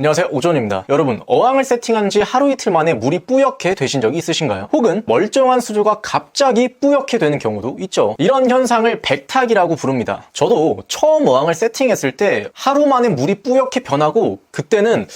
안녕하세요, 오존입니다. 여러분, 어항을 세팅한 지 하루 이틀 만에 물이 뿌옇게 되신 적이 있으신가요? 혹은 멀쩡한 수조가 갑자기 뿌옇게 되는 경우도 있죠. 이런 현상을 백탁이라고 부릅니다. 저도 처음 어항을 세팅했을 때 하루 만에 물이 뿌옇게 변하고 그때는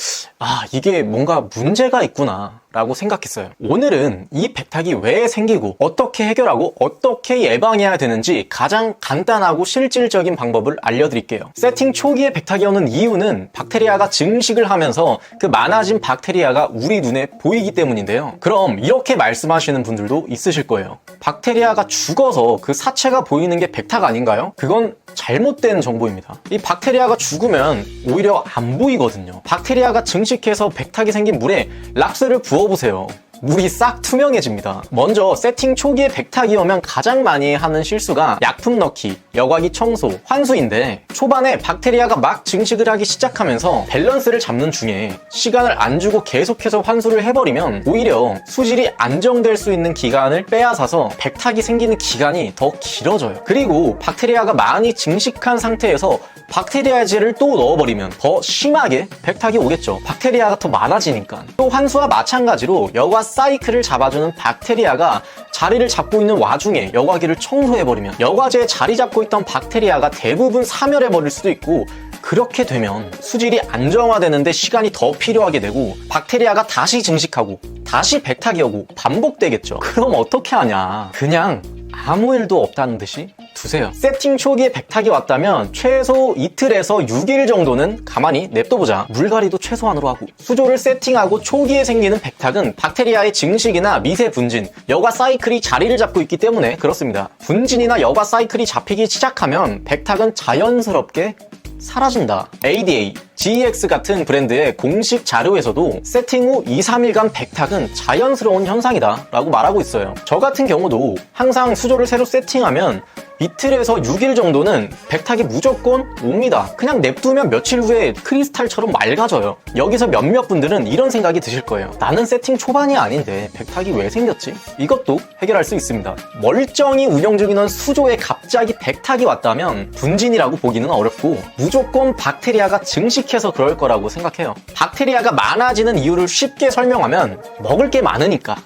이게 뭔가 문제가 있구나 라고 생각했어요. 오늘은 이 백탁이 왜 생기고 어떻게 해결하고 어떻게 예방해야 되는지 가장 간단하고 실질적인 방법을 알려드릴게요. 세팅 초기에 백탁이 오는 이유는 박테리아가 증식을 하면서 그 많아진 박테리아가 우리 눈에 보이기 때문인데요. 그럼 이렇게 말씀하시는 분들도 있으실 거예요. 박테리아가 죽어서 그 사체가 보이는 게 백탁 아닌가요? 그건 잘못된 정보입니다. 이 박테리아가 죽으면 오히려 안 보이거든요. 박테리아가 증식해서 백탁이 생긴 물에 락스를 부어보세요. 물이 싹 투명해집니다. 먼저 세팅 초기에 백탁이 오면 가장 많이 하는 실수가 약품 넣기, 여과기 청소, 환수인데 초반에 박테리아가 막 증식을 하기 시작하면서 밸런스를 잡는 중에 시간을 안 주고 계속해서 환수를 해버리면 오히려 수질이 안정될 수 있는 기간을 빼앗아서 백탁이 생기는 기간이 더 길어져요. 그리고 박테리아가 많이 증식한 상태에서 박테리아제를 또 넣어버리면 더 심하게 백탁이 오겠죠. 박테리아가 더 많아지니까. 또 환수와 마찬가지로 여과 사이클을 잡아주는 박테리아가 자리를 잡고 있는 와중에 여과기를 청소해버리면 여과제에 자리 잡고 있던 박테리아가 대부분 사멸해버릴 수도 있고, 그렇게 되면 수질이 안정화되는데 시간이 더 필요하게 되고 박테리아가 다시 증식하고 다시 백탁이 오고 반복되겠죠. 그럼 어떻게 하냐? 그냥 아무 일도 없다는 듯이 두세요. 세팅 초기에 백탁이 왔다면 최소 이틀에서 6일 정도는 가만히 냅둬보자. 물갈이도 최소한으로 하고. 수조를 세팅하고 초기에 생기는 백탁은 박테리아의 증식이나 미세 분진, 여과 사이클이 자리를 잡고 있기 때문에 그렇습니다. 분진이나 여과 사이클이 잡히기 시작하면 백탁은 자연스럽게 사라진다. ADA, GEX 같은 브랜드의 공식 자료에서도 세팅 후 2-3일간 백탁은 자연스러운 현상이다 라고 말하고 있어요. 저 같은 경우도 항상 수조를 새로 세팅하면 이틀에서 6일 정도는 백탁이 무조건 옵니다. 그냥 냅두면 며칠 후에 크리스탈처럼 맑아져요. 여기서 몇몇 분들은 이런 생각이 드실 거예요. 나는 세팅 초반이 아닌데 백탁이 왜 생겼지? 이것도 해결할 수 있습니다. 멀쩡히 운영 중이던 수조에 갑자기 백탁이 왔다면 분진이라고 보기는 어렵고 무조건 박테리아가 증식해서 그럴 거라고 생각해요. 박테리아가 많아지는 이유를 쉽게 설명하면 먹을 게 많으니까.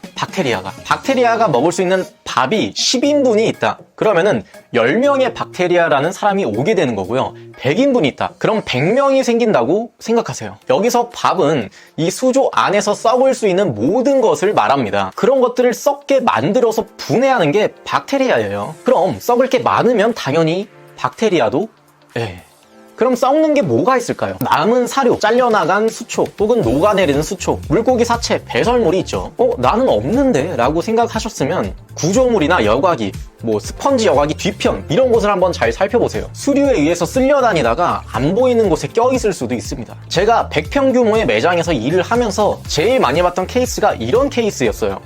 박테리아가 먹을 수 있는 밥이 10인분이 있다. 그러면은 10명의 박테리아라는 사람이 오게 되는 거고요. 100인분이 있다. 그럼 100명이 생긴다고 생각하세요. 여기서 밥은 이 수조 안에서 썩을 수 있는 모든 것을 말합니다. 그런 것들을 썩게 만들어서 분해하는 게 박테리아예요. 그럼 썩을 게 많으면 당연히 박테리아도 그럼 썩는 게 뭐가 있을까요? 남은 사료, 잘려나간 수초, 혹은 녹아내리는 수초, 물고기 사체, 배설물이 있죠. 나는 없는데? 라고 생각하셨으면 구조물이나 여과기, 스펀지 여과기 뒤편 이런 곳을 한번 잘 살펴보세요. 수류에 의해서 쓸려다니다가 안 보이는 곳에 껴있을 수도 있습니다. 제가 100평 규모의 매장에서 일을 하면서 제일 많이 봤던 케이스가 이런 케이스였어요.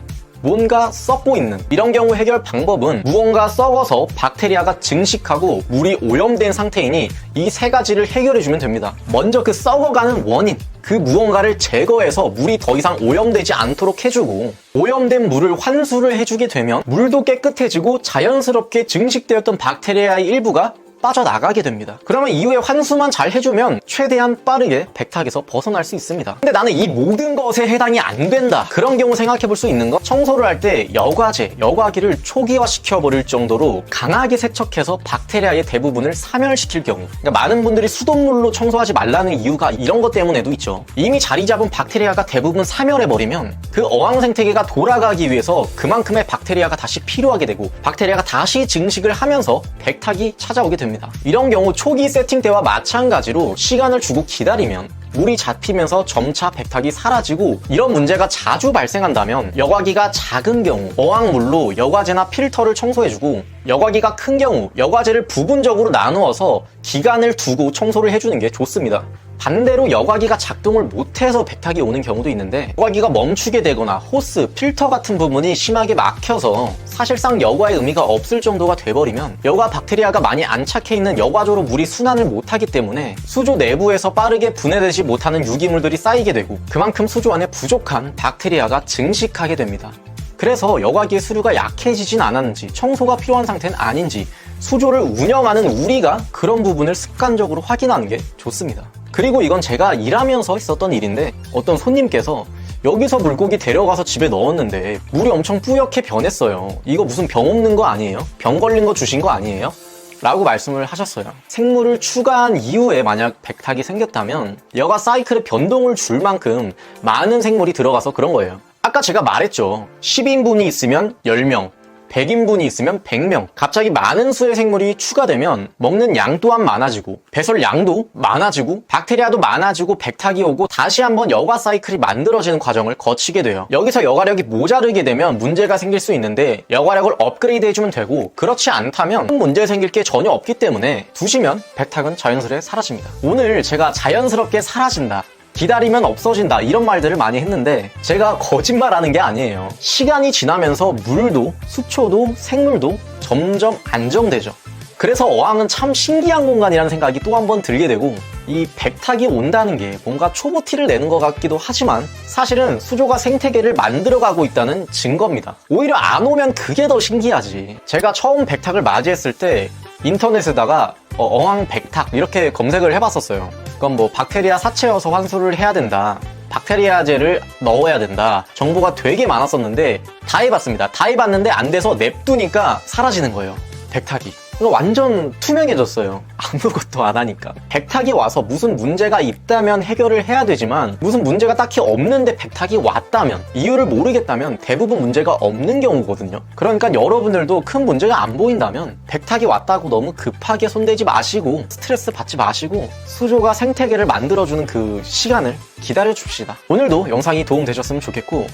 뭔가 썩고 있는 이런 경우 해결 방법은 무언가 썩어서 박테리아가 증식하고 물이 오염된 상태이니 이 세 가지를 해결해주면 됩니다. 먼저 그 썩어가는 원인, 그 무언가를 제거해서 물이 더 이상 오염되지 않도록 해주고, 오염된 물을 환수를 해주게 되면 물도 깨끗해지고 자연스럽게 증식되었던 박테리아의 일부가 빠져나가게 됩니다. 그러면 이후에 환수만 잘 해주면 최대한 빠르게 백탁에서 벗어날 수 있습니다. 근데 나는 이 모든 것에 해당이 안 된다. 그런 경우 생각해 볼 수 있는 거, 청소를 할 때 여과제, 여과기를 초기화시켜버릴 정도로 강하게 세척해서 박테리아의 대부분을 사멸시킬 경우. 그러니까 많은 분들이 수돗물로 청소하지 말라는 이유가 이런 것 때문에도 있죠. 이미 자리 잡은 박테리아가 대부분 사멸해버리면 그 어항 생태계가 돌아가기 위해서 그만큼의 박테리아가 다시 필요하게 되고 박테리아가 다시 증식을 하면서 백탁이 찾아오게 됩니다. 이런 경우 초기 세팅 때와 마찬가지로 시간을 주고 기다리면 물이 잡히면서 점차 백탁이 사라지고, 이런 문제가 자주 발생한다면 여과기가 작은 경우 어항물로 여과제나 필터를 청소해주고, 여과기가 큰 경우 여과제를 부분적으로 나누어서 기간을 두고 청소를 해주는 게 좋습니다. 반대로 여과기가 작동을 못해서 백탁이 오는 경우도 있는데, 여과기가 멈추게 되거나 호스, 필터 같은 부분이 심하게 막혀서 사실상 여과의 의미가 없을 정도가 돼버리면 여과 박테리아가 많이 안착해 있는 여과조로 물이 순환을 못하기 때문에 수조 내부에서 빠르게 분해되지 못하는 유기물들이 쌓이게 되고, 그만큼 수조 안에 부족한 박테리아가 증식하게 됩니다. 그래서 여과기의 수류가 약해지진 않았는지, 청소가 필요한 상태는 아닌지 수조를 운영하는 우리가 그런 부분을 습관적으로 확인하는 게 좋습니다. 그리고 이건 제가 일하면서 있었던 일인데 어떤 손님께서 여기서 물고기 데려가서 집에 넣었는데 물이 엄청 뿌옇게 변했어요. 이거 무슨 병 없는 거 아니에요? 병 걸린 거 주신 거 아니에요? 라고 말씀을 하셨어요. 생물을 추가한 이후에 만약 백탁이 생겼다면 여가 사이클에 변동을 줄 만큼 많은 생물이 들어가서 그런 거예요. 아까 제가 말했죠. 10인분이 있으면 10명, 100인분이 있으면 100명. 갑자기 많은 수의 생물이 추가되면 먹는 양 또한 많아지고 배설 양도 많아지고 박테리아도 많아지고 백탁이 오고 다시 한번 여과 사이클이 만들어지는 과정을 거치게 돼요. 여기서 여과력이 모자르게 되면 문제가 생길 수 있는데 여과력을 업그레이드 해주면 되고, 그렇지 않다면 문제 생길 게 전혀 없기 때문에 두시면 백탁은 자연스레 사라집니다. 오늘 제가 자연스럽게 사라진다, 기다리면 없어진다 이런 말들을 많이 했는데 제가 거짓말하는 게 아니에요. 시간이 지나면서 물도 수초도 생물도 점점 안정되죠. 그래서 어항은 참 신기한 공간이라는 생각이 또 한 번 들게 되고, 이 백탁이 온다는 게 뭔가 초보티를 내는 것 같기도 하지만 사실은 수조가 생태계를 만들어가고 있다는 증거입니다. 오히려 안 오면 그게 더 신기하지. 제가 처음 백탁을 맞이했을 때 인터넷에다가 어항 백탁 이렇게 검색을 해봤었어요. 그건 뭐 박테리아 사체여서 환수를 해야 된다, 박테리아제를 넣어야 된다, 정보가 되게 많았었는데 다 해봤습니다. 다 해봤는데 안 돼서 냅두니까 사라지는 거예요, 백탁이. 완전 투명해졌어요. 아무것도 안 하니까. 백탁이 와서 무슨 문제가 있다면 해결을 해야 되지만 무슨 문제가 딱히 없는데 백탁이 왔다면, 이유를 모르겠다면 대부분 문제가 없는 경우거든요. 그러니까 여러분들도 큰 문제가 안 보인다면 백탁이 왔다고 너무 급하게 손대지 마시고 스트레스 받지 마시고 수조가 생태계를 만들어주는 그 시간을 기다려 줍시다. 오늘도 영상이 도움되셨으면 좋겠고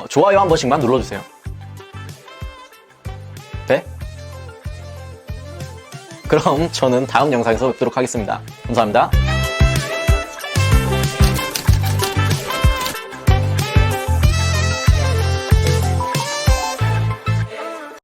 좋아요 한 번씩만 눌러주세요. 네? 그럼 저는 다음 영상에서 뵙도록 하겠습니다. 감사합니다.